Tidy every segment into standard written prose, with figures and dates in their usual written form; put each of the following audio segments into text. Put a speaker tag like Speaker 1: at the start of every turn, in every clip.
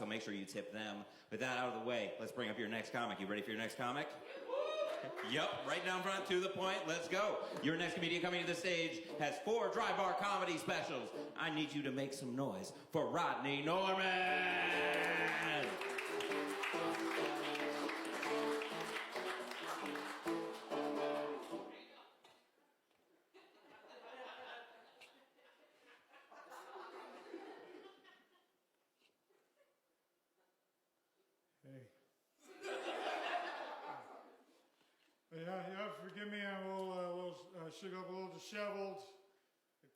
Speaker 1: so make sure you tip them. With that out of the way, let's bring up your next comic. You ready for your next comic? Yep, right down front, to the point, let's go. Your next comedian coming to the stage has 4 dry bar comedy specials. I need you to make some noise for Rodney Norman!
Speaker 2: Hey. Yeah, forgive me, I'm a little shook up, a little disheveled.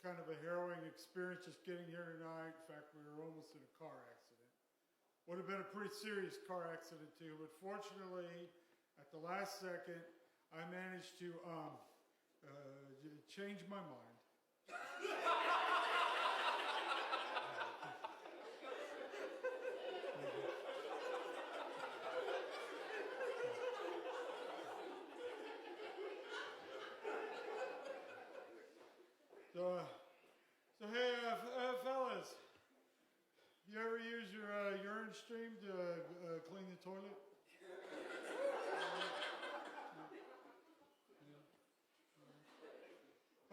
Speaker 2: Kind of a harrowing experience just getting here tonight. In fact, we were almost in a car accident. Would have been a pretty serious car accident too, but fortunately, at the last second, I managed to change my mind. So hey, fellas, you ever use your urine stream to clean the toilet?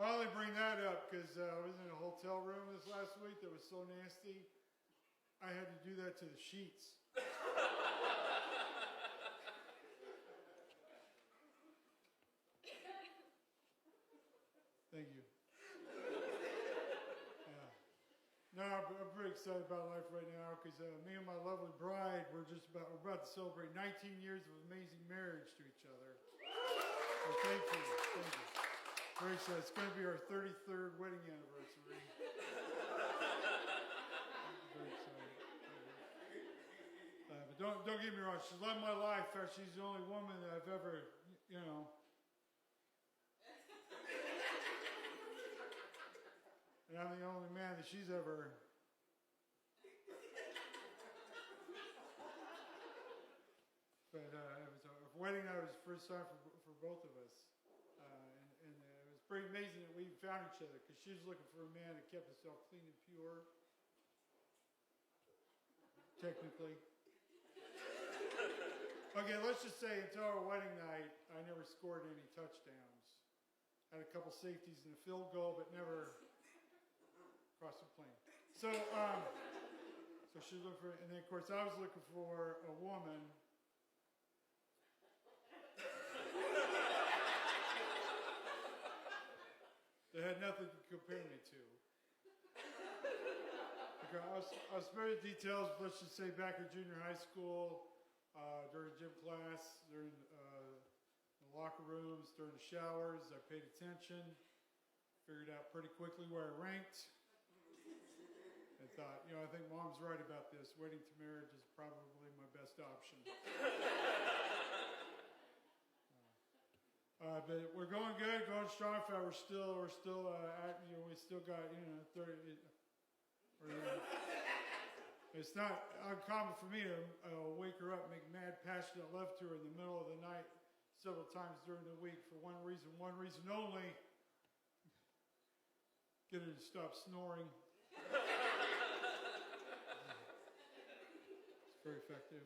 Speaker 2: I only bring that up because I was in a hotel room this last week that was so nasty, I had to do that to the sheets. Thank you. No, I'm pretty excited about life right now because me and my lovely bride, we're about to celebrate 19 years of amazing marriage to each other. So thank you. Very excited. It's going to be our 33rd wedding anniversary. Very excited. But don't get me wrong. She's loved my life. In fact, she's the only woman that I've ever, and I'm the only man that she's ever... But it was a wedding night. It was the first time for both of us. And it was pretty amazing that we found each other because she was looking for a man that kept himself clean and pure. Technically. Okay, let's just say until our wedding night, I never scored any touchdowns. Had a couple safeties and a field goal, but never... across the plane. So she was looking for, and then of course I was looking for a woman that had nothing to compare me to. Okay, I'll spare the details. Let's just say back in junior high school, during gym class, during the locker rooms, during the showers, I paid attention, figured out pretty quickly where I ranked. I thought, I think Mom's right about this. Waiting to marriage is probably my best option. But we're going good, going strong. In fact, we're still at, we still got, 30. It's not uncommon for me to wake her up, make mad, passionate love to her in the middle of the night several times during the week for one reason only: get her to stop snoring. Very effective.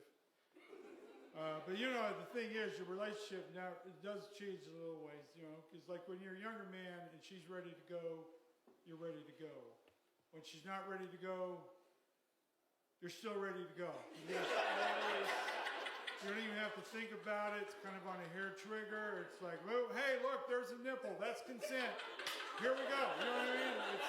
Speaker 2: But the thing is, your relationship now, it does change a little ways, because like when you're a younger man and she's ready to go, you're ready to go. When she's not ready to go, you're still ready to go. You don't even have to think about it. It's kind of on a hair trigger. It's like, oh, hey, look, there's a nipple. That's consent. Here we go. You know what I mean? It's,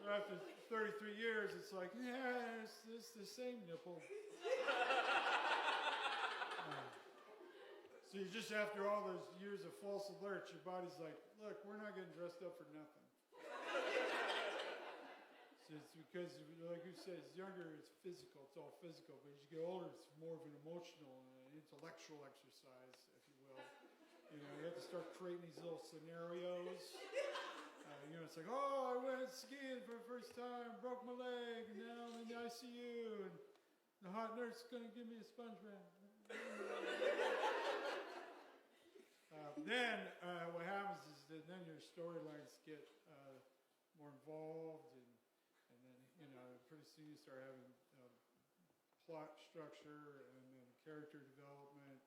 Speaker 2: after 33 years, it's like, yeah, it's the same nipple. So you just, after all those years of false alerts, your body's like, look, we're not getting dressed up for nothing. So it's because, like you said, it's younger, it's physical, it's all physical. But as you get older, it's more of an emotional and intellectual exercise, if you will. You have to start creating these little scenarios. It's like, oh, I went skiing for the first time, broke my leg, and now I'm in the ICU, and the hot nurse is going to give me a sponge bath. Then what happens is that then your storylines get more involved, thing you start having plot structure and then character development.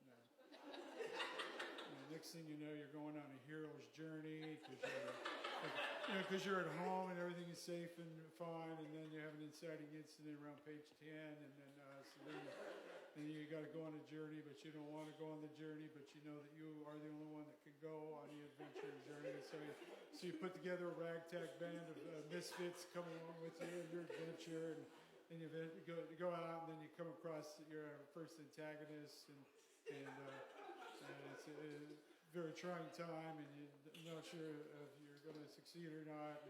Speaker 2: And next thing you know, you're going on a hero's journey because you're at home and everything is safe and fine, and then you have an inciting incident around page 10, and then then you got to go on a journey, but you don't want to go on the journey, but you know that you are the only one that can go on the adventure and journey. So you put together a ragtag band of misfits come along with you in your adventure, and you go out, and then you come across your first antagonist, and it's a very trying time, and you're not sure if you're going to succeed or not.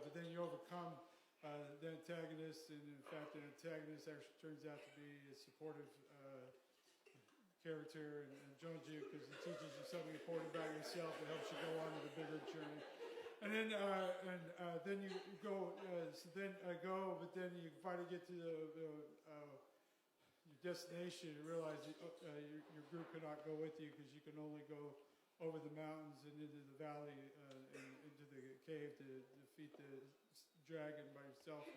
Speaker 2: But then you overcome the antagonist, and in fact, the antagonist actually turns out to be a supportive character and joins you because it teaches you something important about yourself that helps you go on to the bigger journey. And then you go, but then you finally get to your destination and realize your group cannot go with you because you can only go over the mountains and into the valley and into the cave to defeat the dragon by yourself.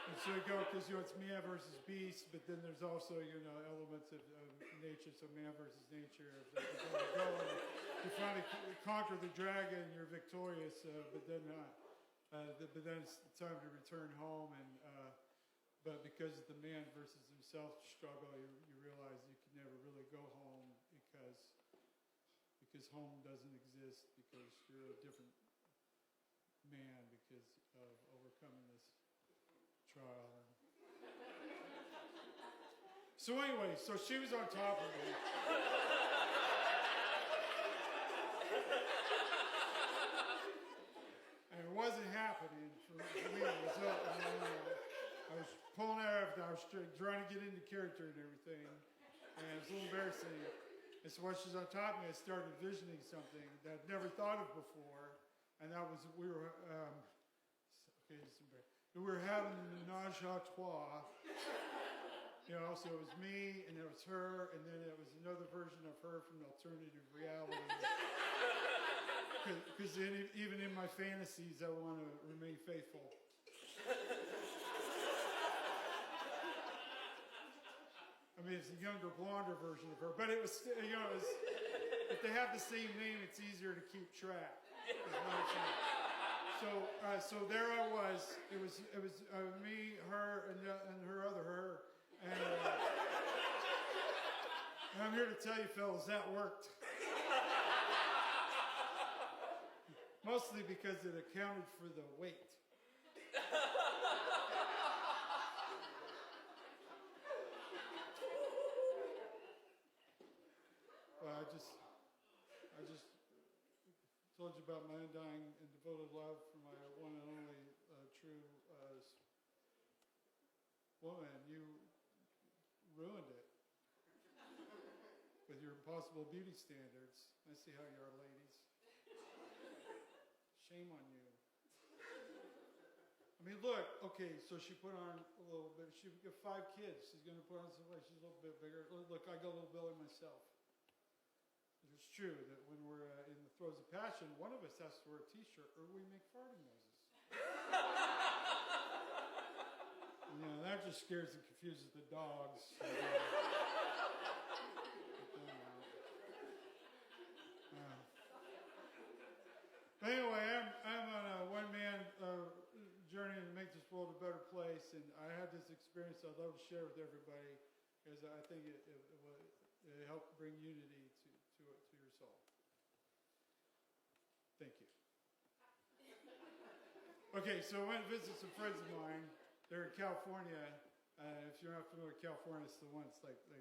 Speaker 2: And so you go because it's man versus beast, but then there's also elements of nature, so man versus nature. You finally conquer the dragon, you're victorious, but then it's time to return home, but because of the man versus himself struggle, you realize you can never really go home because home doesn't exist because you're a different man because of overcoming this trial. So anyway, so she was on top of me. And it wasn't happening for me. I was pulling out, I was trying to get into character and everything, and it was a little embarrassing. And so while she's on top of me, I started visioning something that I'd never thought of before, and that was we were having a menage a trois. So it was me, and it was her, and then it was another version of her from alternative reality. Because even in my fantasies, I want to remain faithful. I mean, it's a younger, blonder version of her, but it was, if they have the same name, it's easier to keep track. So there I was. It was me, her, and her other her, and I'm here to tell you, fellas, that worked. Mostly because it accounted for the weight. I just told you about my undying and devoted love for my one and only true woman. You ruined it with your impossible beauty standards. I see how you are, ladies. Shame on you. I mean, look, okay, so she put on a little bit. She got 5 kids. She's going to put on some weight. She's a little bit bigger. Look, I got a little belly myself. It's true that when we're in the throes of passion, one of us has to wear a t-shirt or we make farting noises. That just scares and confuses the dogs. But anyway, I'm on a one-man journey to make this world a better place, and I had this experience I'd love to share with everybody because I think it helped bring unity to your soul. Thank you. Okay, so I went to visit some friends of mine. They're in California. If you're not familiar with California, it's the one. It's like that.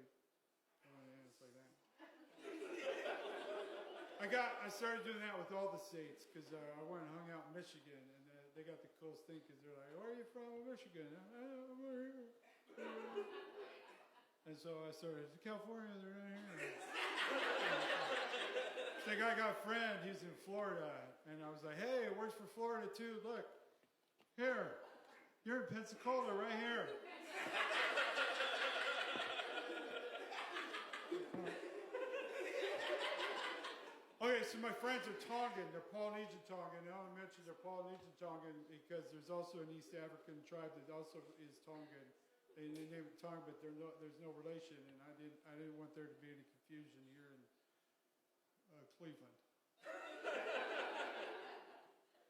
Speaker 2: I started doing that with all the states because I went and hung out in Michigan, and they got the coolest thing because they're like, "Where are you from?" Michigan. I'm over here. And so I started, California, they're right here. So I got a friend, he's in Florida, and I was like, "Hey, it works for Florida too. Look, here, you're in Pensacola, right here." Okay, so my friends are Tongan. They're Polynesian Tongan. I only mentioned they're Polynesian Tongan because there's also an East African tribe that also is Tongan. They name it Tongan, but there's no relation, and I didn't want there to be any confusion here in Cleveland.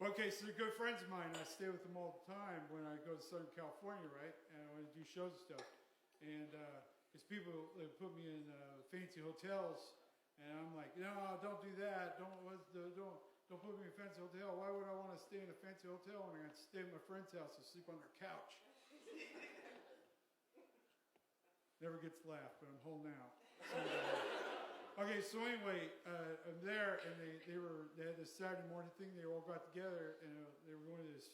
Speaker 2: Okay, so they're good friends of mine. I stay with them all the time when I go to Southern California, right? And I want to do shows and stuff. And it's people that put me in fancy hotels, and I'm like, no, don't do that. Don't put me in a fancy hotel. Why would I want to stay in a fancy hotel when I can stay at my friend's house and sleep on their couch? Never gets laughed, but I'm holding out. Okay, so anyway, I'm there, and they had this Saturday morning thing. They all got together, and they were going to this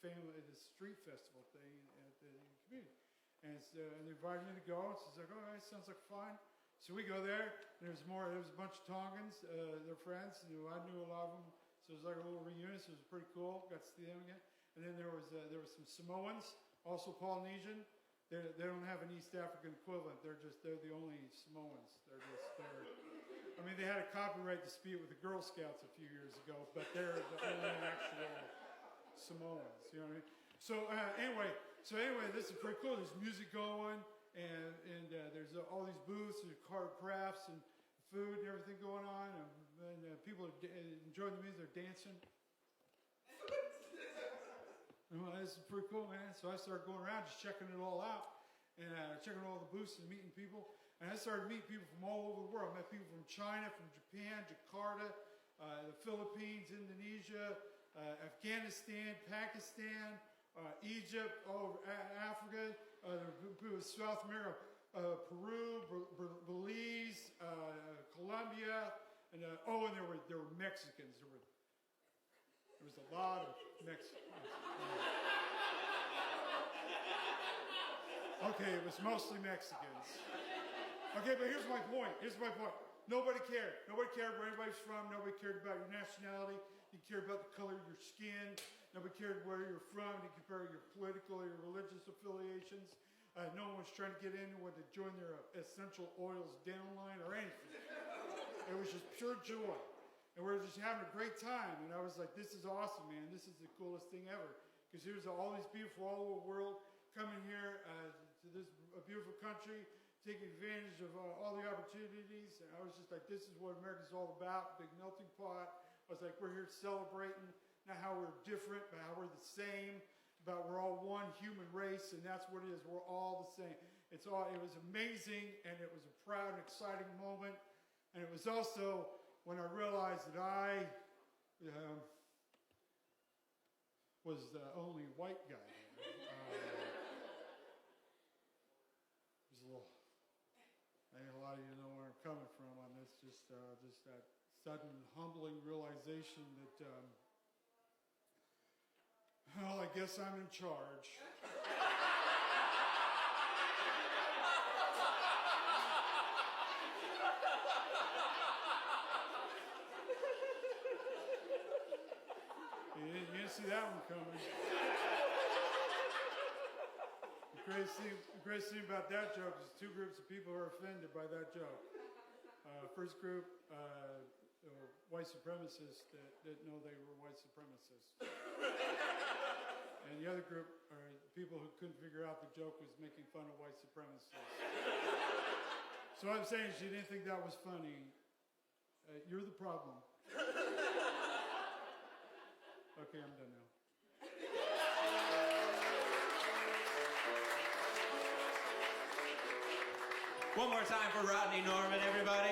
Speaker 2: this street festival thing at the community, and they invited me to go. And so it's like, all right, sounds like fun. So we go there. And there was a bunch of Tongans, their friends, and I knew a lot of them. So it was like a little reunion. So it was pretty cool. Got to see them again. And then there was some Samoans, also Polynesian. They don't have an East African equivalent. They're the only Samoans. I mean, they had a copyright dispute with the Girl Scouts a few years ago, but they're the only actual Samoans. You know what I mean? So anyway, this is pretty cool. There's music going, and there's all these booths and crafts and food and everything going on, and people are enjoying the music. They're dancing. Well, this is pretty cool, man. So I started going around just checking it all out and checking all the booths and meeting people. And I started meeting people from all over the world. I met people from China, from Japan, Jakarta, the Philippines, Indonesia, Afghanistan, Pakistan, Egypt, all over Africa, South America, Peru, Belize, Colombia, and there were Mexicans. There was a lot of Mexicans. Okay, it was mostly Mexicans. Okay, but here's my point. Nobody cared. Nobody cared where anybody's from. Nobody cared about your nationality. You cared about the color of your skin. Nobody cared where you're from. You cared about your political or your religious affiliations. No one was trying to get anyone to join their essential oils downline or anything. It was just pure joy. And we were just having a great time. And I was like, this is awesome, man. This is the coolest thing ever. Because here's all these people from all over the world coming here to this beautiful country, taking advantage of all the opportunities. And I was just like, this is what America's all about, big melting pot. I was like, we're here celebrating not how we're different, but how we're the same, about we're all one human race, and that's what it is. We're all the same. It was amazing, and it was a proud and exciting moment. And it was also when I realized that I was the only white guy there. I think a lot of you know where I'm coming from on this. Just that sudden, humbling realization that, well, I guess I'm in charge. You didn't see that one coming. The crazy thing about that joke is two groups of people are offended by that joke. First group, white supremacists that didn't know they were white supremacists. And the other group are people who couldn't figure out the joke was making fun of white supremacists. So what I'm saying is you didn't think that was funny. You're the problem. Okay, I'm done now.
Speaker 1: One more time for Rodney Norman, everybody.